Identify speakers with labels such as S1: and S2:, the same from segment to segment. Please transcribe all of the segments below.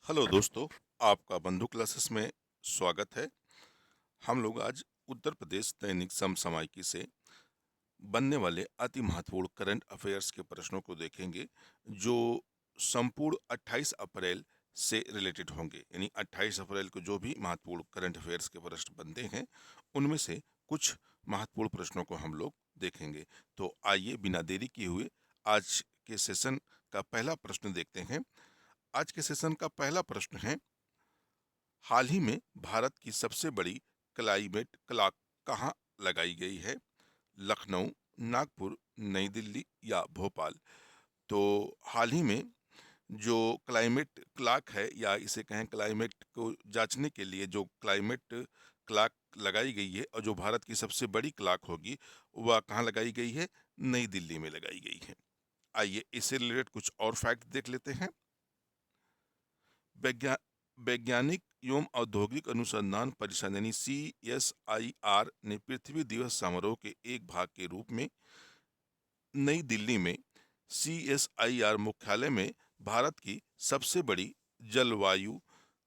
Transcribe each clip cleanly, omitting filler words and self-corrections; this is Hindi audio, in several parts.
S1: हेलो दोस्तों, आपका बंधु क्लासेस में स्वागत है। हम लोग आज उत्तर प्रदेश दैनिक समसामयिकी से बनने वाले अति महत्वपूर्ण करंट अफेयर्स के प्रश्नों को देखेंगे, जो संपूर्ण 28 अप्रैल से रिलेटेड होंगे। यानी 28 अप्रैल को जो भी महत्वपूर्ण करंट अफेयर्स के प्रश्न बनते हैं, उनमें से कुछ महत्वपूर्ण प्रश्नों को हम लोग देखेंगे। तो आइए बिना देरी किए हुए आज के सेशन का पहला प्रश्न देखते हैं। आज के सेशन का पहला प्रश्न है, हाल ही में भारत की सबसे बड़ी क्लाइमेट क्लॉक कहाँ लगाई गई है? लखनऊ, नागपुर, नई दिल्ली या भोपाल? तो हाल ही में जो क्लाइमेट क्लॉक है, या इसे कहें क्लाइमेट को जांचने के लिए जो क्लाइमेट क्लॉक लगाई गई है, और जो भारत की सबसे बड़ी क्लॉक होगी, वह कहाँ लगाई गई है? नई दिल्ली में लगाई गई है। आइए इससे रिलेटेड कुछ और फैक्ट देख लेते हैं। वैज्ञा वैज्ञानिक एवं औद्योगिक अनुसंधान परिषद यानी CSIR ने पृथ्वी दिवस समारोह के एक भाग के रूप में नई दिल्ली में CSIR मुख्यालय में भारत की सबसे बड़ी जलवायु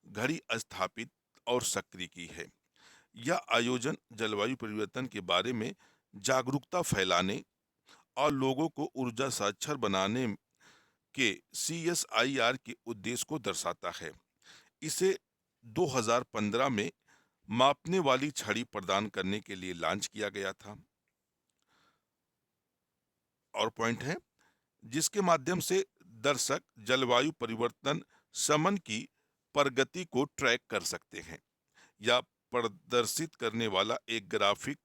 S1: घड़ी स्थापित और सक्रिय की है। यह आयोजन जलवायु परिवर्तन के बारे में जागरूकता फैलाने और लोगों को ऊर्जा साक्षर बनाने के CSIR के उद्देश्य को दर्शाता है। इसे 2015 में मापने वाली छड़ी प्रदान करने के लिए लॉन्च किया गया था। और पॉइंट है, जिसके माध्यम से दर्शक जलवायु परिवर्तन शमन की प्रगति को ट्रैक कर सकते हैं। या प्रदर्शित करने वाला एक ग्राफिक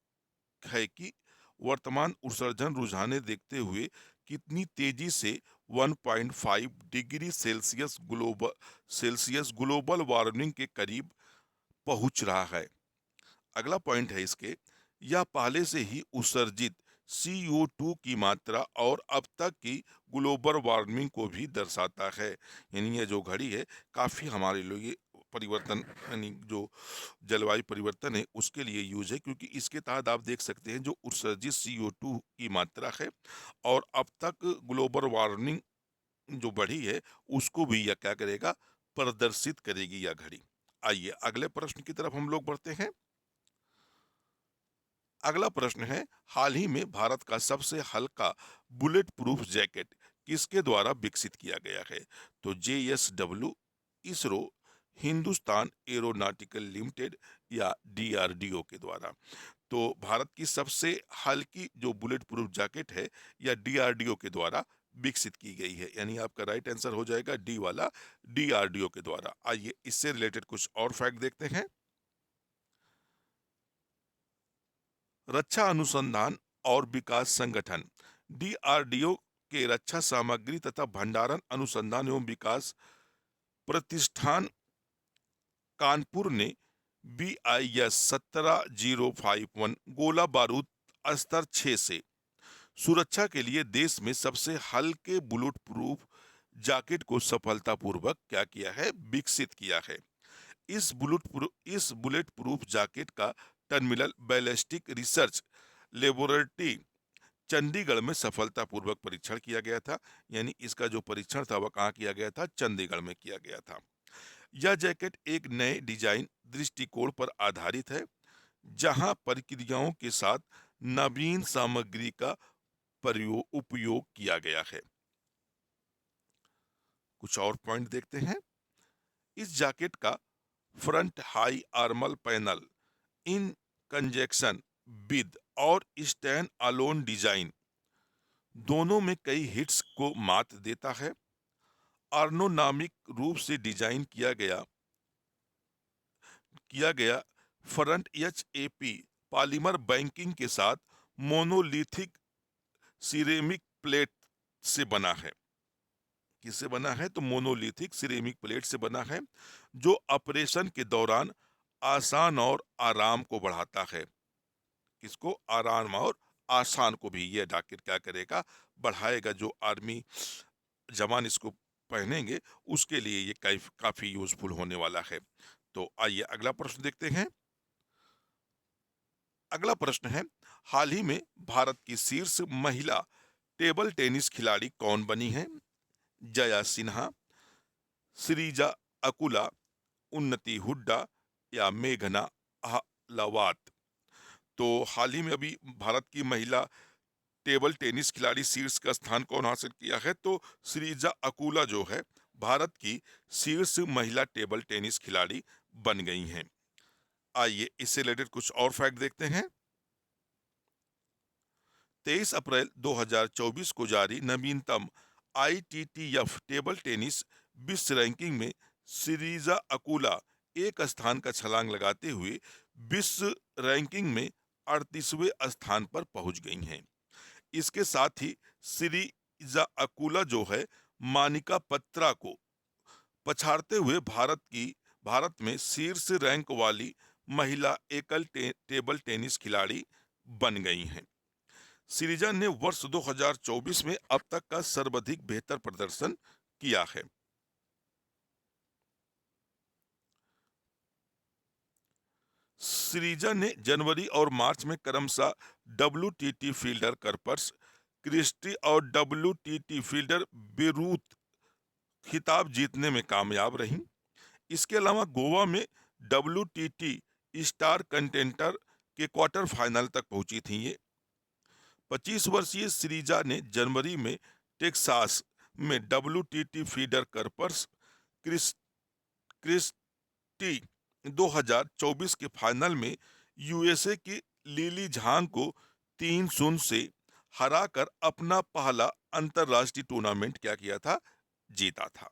S1: है कि वर्तमान उत्सर्जन रुझाने देखते हुए कितनी तेजी से 1.5 डिग्री सेल्सियस ग्लोबल वार्मिंग के करीब पहुंच रहा है। अगला पॉइंट है इसके, यह पहले से ही उत्सर्जित CO2 की मात्रा और अब तक की ग्लोबल वार्मिंग को भी दर्शाता है। यानी ये जो घड़ी है, काफ़ी हमारे लिए परिवर्तन, यानी जो जलवायु परिवर्तन है उसके लिए यूज है, क्योंकि इसके तहत आप देख सकते हैं जो उत्सर्जित CO2 की मात्रा है और अब तक ग्लोबल वार्मिंग जो बढ़ी है, उसको भी यह क्या करेगा? प्रदर्शित करेगी यह घड़ी। आइए अगले प्रश्न की तरफ हम लोग बढ़ते हैं। अगला प्रश्न है, हाल ही में भारत का सबसे हल्का बुलेट प्रूफ जैकेट किसके द्वारा विकसित किया गया है? तो JSW, ISRO, Hindustan aeronautical limited या DRDO के द्वारा? तो भारत की सबसे हल्की जो बुलेट प्रूफ जैकेट है, या DRDO के द्वारा विकसित की गई है। यानी आपका राइट आंसर हो जाएगा डी वाला, DRDO के द्वारा। आइए इससे रिलेटेड कुछ और फैक्ट देखते हैं। रक्षा अनुसंधान और विकास संगठन DRDO के रक्षा सामग्री तथा भंडारण अनुसंधान एवं विकास प्रतिष्ठान कानपुर ने BIS 17051 गोला बारूद स्तर 6 से सुरक्षा के लिए देश में सबसे हल्के बुलेट प्रूफ जैकेट को सफलतापूर्वक क्या किया है? विकसित किया है। इस बुलेट प्रूफ जैकेट का terminal ballistic research laboratory Chandigarh में सफलतापूर्वक परीक्षण किया गया था। यानी इसका जो परीक्षण था वह कहाँ किया गया था? चंडीगढ़ में किया गया था। यह जैकेट एक नए डिजाइन दृष्टिकोण पर आधारित है, जहां प्रक्रियाओं के साथ नवीन सामग्री का उपयोग किया गया है। कुछ और पॉइंट देखते हैं। इस जैकेट का front high armour panel in conjunction with और स्टैंड अलोन डिजाइन दोनों में कई हिट्स को मात देता है। अर्नोनामिक रूप से डिजाइन किया गया फ्रंट HAP पॉलीमर बैंकिंग के साथ मोनोलिथिक सिरेमिक प्लेट से बना है। किससे बना है? तो मोनोलिथिक सिरेमिक प्लेट से बना है, जो ऑपरेशन के दौरान आसान और आराम को बढ़ाता है। किसको? आराम और आसान को भी यह जैकेट क्या करेगा? बढ़ाएगा। जो आर्मी जवान इसको पहनेंगे उसके लिए ये काफी यूजफुल होने वाला है। तो आइए अगला प्रश्न देखते हैं। अगला प्रश्न है, हाल ही में भारत की शीर्ष महिला टेबल टेनिस खिलाड़ी कौन बनी है? जया सिन्हा, श्रीजा अकुला, उन्नति हुड्डा या मेघना अहलावत। तो हाल ही में अभी भारत की महिला टेबल टेनिस खिलाड़ी शीर्ष का स्थान कौन हासिल किया है? तो श्रीजा अकुला जो है भारत की शीर्ष महिला टेबल टेनिस खिलाड़ी बन गई हैं। आइए इससे रिलेटेड कुछ और फैक्ट देखते हैं। 23 अप्रैल 2024 को जारी नवीनतम ITTF टेबल टेनिस विश्व रैंकिंग में सिरीजा अकुला एक स्थान का छलांग लगाते हुए विश्व रैंकिंग में 38वें स्थान पर पहुंच गई हैं। इसके साथ ही सिरीजा अकुला जो है मानिका बत्रा को पछाड़ते हुए भारत में शीर्ष रैंक वाली महिला एकल टेबल टेनिस खिलाड़ी बन गई हैं। सिरिजा ने वर्ष 2024 में अब तक का सर्वाधिक बेहतर प्रदर्शन किया है। सिरिजा ने जनवरी और मार्च में क्रमशः WTT फील्डर कर्पर्स क्रिस्टी और WTT फील्डर बेरूत खिताब जीतने में कामयाब रहीं। इसके अलावा गोवा में WTT स्टार कंटेंटर के क्वार्टर फाइनल तक पहुंची थी। ये 25 वर्षीय सिरिजा ने जनवरी में टेक्सास में WTT फीडर कर्पर्स क्रिस्टी 2024 के फाइनल में USA की लिली झांग को 3-0 से हराकर अपना पहला अंतरराष्ट्रीय टूर्नामेंट क्या किया था? जीता था।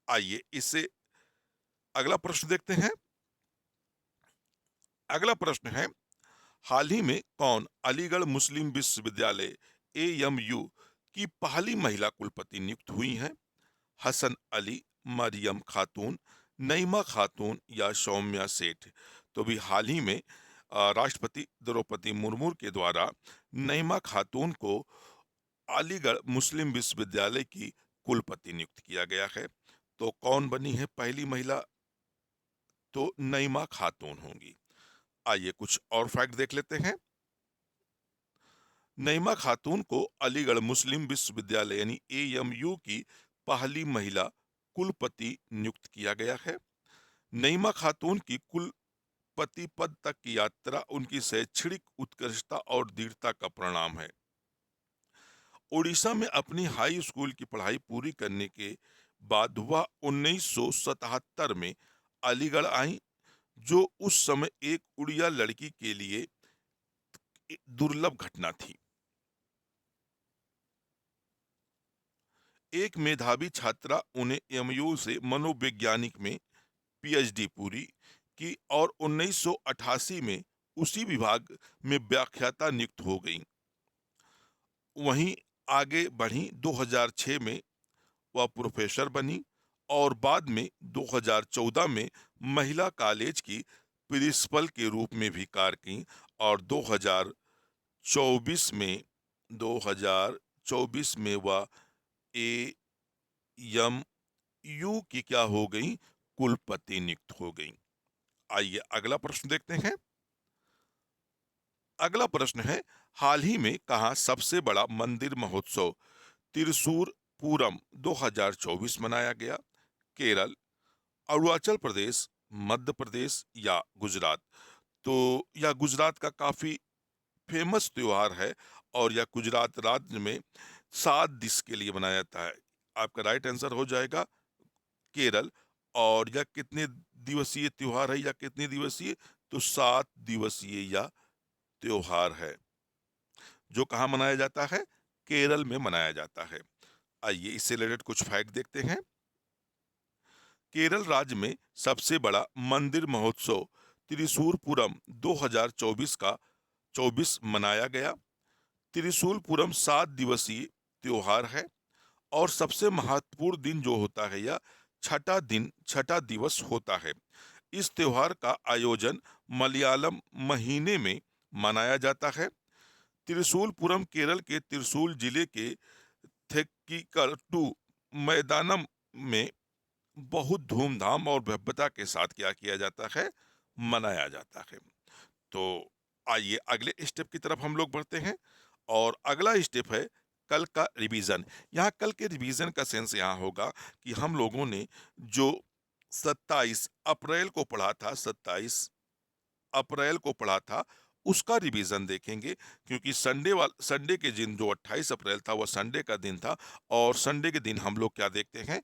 S1: आइए इससे अगला प्रश्न देखते हैं। अगला प्रश्न है, हाल ही में कौन अलीगढ़ मुस्लिम विश्वविद्यालय AMU की पहली महिला कुलपति नियुक्त हुई हैं? हसन अली, मरियम खातून, नईमा खातून या सौम्या सेठ? तो भी हाल ही में राष्ट्रपति द्रौपदी मुर्मू के द्वारा नईमा खातून को अलीगढ़ मुस्लिम विश्वविद्यालय की कुलपति नियुक्त किया गया है। तो कौन बनी है पहली महिला? तो नईमा खातून होंगी। आइए कुछ और फैक्ट देख लेते हैं। नईमा खातून को अलीगढ़ मुस्लिम विश्वविद्यालय यानी AMU की पहली महिला कुलपति नियुक्त किया गया है। नईमा खातून की कुलपति पद तक की यात्रा उनकी शैक्षणिक उत्कृष्टता और दृढ़ता का परिणाम है। ओडिशा में अपनी हाई स्कूल की पढ़ाई पूरी करने के बाद वह 1977 में अलीगढ़ आई, जो उस समय एक उड़िया लड़की के लिए दुर्लभ घटना थी। एक मेधावी छात्रा उन्हें MU से मनोवैज्ञानिक में PhD पूरी की और 1988 में उसी विभाग में व्याख्याता नियुक्त हो गई। वहीं आगे बढ़ी 2006 में वह प्रोफेसर बनी और बाद में 2014 में महिला कॉलेज की प्रिंसिपल के रूप में भी कार्य की और 2024 में वह AMU की क्या हो गई? कुलपति नियुक्त हो गई। आइए अगला प्रश्न देखते हैं। अगला प्रश्न है, हाल ही में कहा सबसे बड़ा मंदिर महोत्सव त्रिशूर पूरम 2024 मनाया गया? केरल, अरुणाचल प्रदेश, मध्य प्रदेश या गुजरात? तो यह गुजरात का काफी फेमस त्योहार है और यह गुजरात राज्य में 7 दिवस के लिए मनाया जाता है। आपका राइट आंसर हो जाएगा केरल। और यह कितने दिवसीय त्योहार है या कितने दिवसीय? तो 7 दिवसीय यह त्योहार है जो कहाँ मनाया जाता है? केरल में मनाया जाता है। आइए इससे रिलेटेड कुछ फैक्ट देखते हैं। केरल राज्य में सबसे बड़ा मंदिर महोत्सव त्रिशूरपुरम 2024 का 24 मनाया गया। त्रिशूलपुरम 7 दिवसीय त्योहार है और सबसे महत्वपूर्ण दिन जो होता है यह छठा दिवस होता है। इस त्योहार का आयोजन मलयालम महीने में मनाया जाता है। त्रिशूलपुरम केरल के त्रिशूल जिले के थेक्किकट्टू मैदानम में बहुत धूमधाम और भव्यता के साथ क्या किया जाता है? मनाया जाता है। तो आइए अगले स्टेप की तरफ हम लोग बढ़ते हैं और अगला स्टेप है कल का रिवीजन। यहाँ कल के रिवीजन का सेंस यहाँ होगा कि हम लोगों ने जो 27 अप्रैल को पढ़ा था, 27 अप्रैल को पढ़ा था, उसका रिवीजन देखेंगे, क्योंकि संडे के दिन जो 28 अप्रैल था वह संडे का दिन था, और संडे के दिन हम लोग क्या देखते हैं,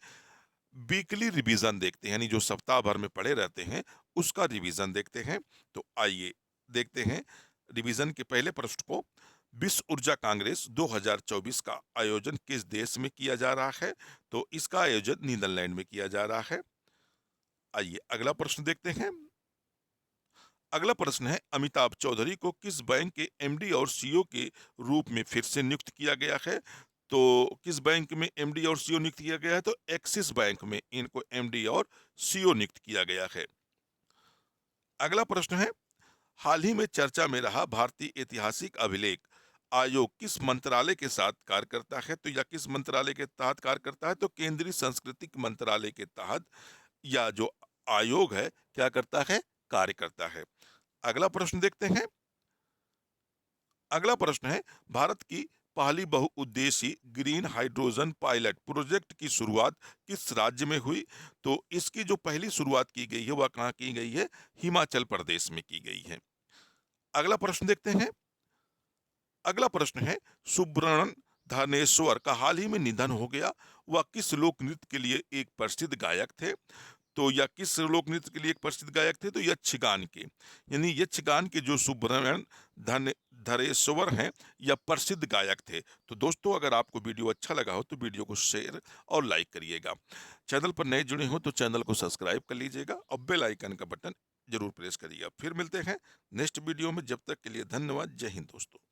S1: वीकली रिवीजन देखते हैं, यानी जो सप्ताह भर में पढ़े रहते हैं उसका रिवीजन देखते हैं। तो आइए देखते हैं रिवीजन के पहले प्रश्न को। विश्व ऊर्जा कांग्रेस 2024 का आयोजन किस देश में किया जा रहा है? तो इसका आयोजन नीदरलैंड में किया जा रहा है। आइए अगला प्रश्न देखते हैं। अगला प्रश्न है, अमिताभ चौधरी को किस बैंक के एमडी और सीईओ के रूप में फिर से नियुक्त किया गया है? तो किस बैंक में एमडी और सीईओ नियुक्त किया गया है? तो एक्सिस बैंक में इनको एमडी और सीईओ नियुक्त किया गया है। अगला प्रश्न है, हाल ही में चर्चा में रहा भारतीय ऐतिहासिक अभिलेख आयोग किस मंत्रालय के साथ कार्य करता है? तो या किस मंत्रालय के तहत कार्य करता है? तो केंद्रीय सांस्कृतिक मंत्रालय के तहत या जो आयोग है क्या करता है, कार्य करता है। अगला प्रश्न देखते हैं। अगला प्रश्न है, भारत की पहली बहुउद्देशीय ग्रीन हाइड्रोजन पायलट प्रोजेक्ट की शुरुआत किस राज्य में हुई? तो इसकी जो पहली शुरुआत की गई है वह कहाँ की गई है? हिमाचल प्रदेश में की गई है। अगला प्रश्न देखते हैं। अगला प्रश्न है, सुब्रमण्यम धनेश्वर का हाल ही में निधन हो गया, वह किस लोक नृत्य के लिए एक प्रसिद्ध गायक थे? तो या किस लोक नृत्य के लिए एक प्रसिद्ध गायक थे? तो यक्षगान के, यानी यक्षगान के जो सुब्रमण्यम धन धरेश्वर हैं या प्रसिद्ध गायक थे। तो दोस्तों, अगर आपको वीडियो अच्छा लगा हो तो वीडियो को शेयर और लाइक करिएगा। चैनल पर नए जुड़े हो तो चैनल को सब्सक्राइब कर लीजिएगा और बेल आइकन का बटन जरूर प्रेस करिएगा। फिर मिलते हैं नेक्स्ट वीडियो में, जब तक के लिए धन्यवाद। जय हिंद दोस्तों।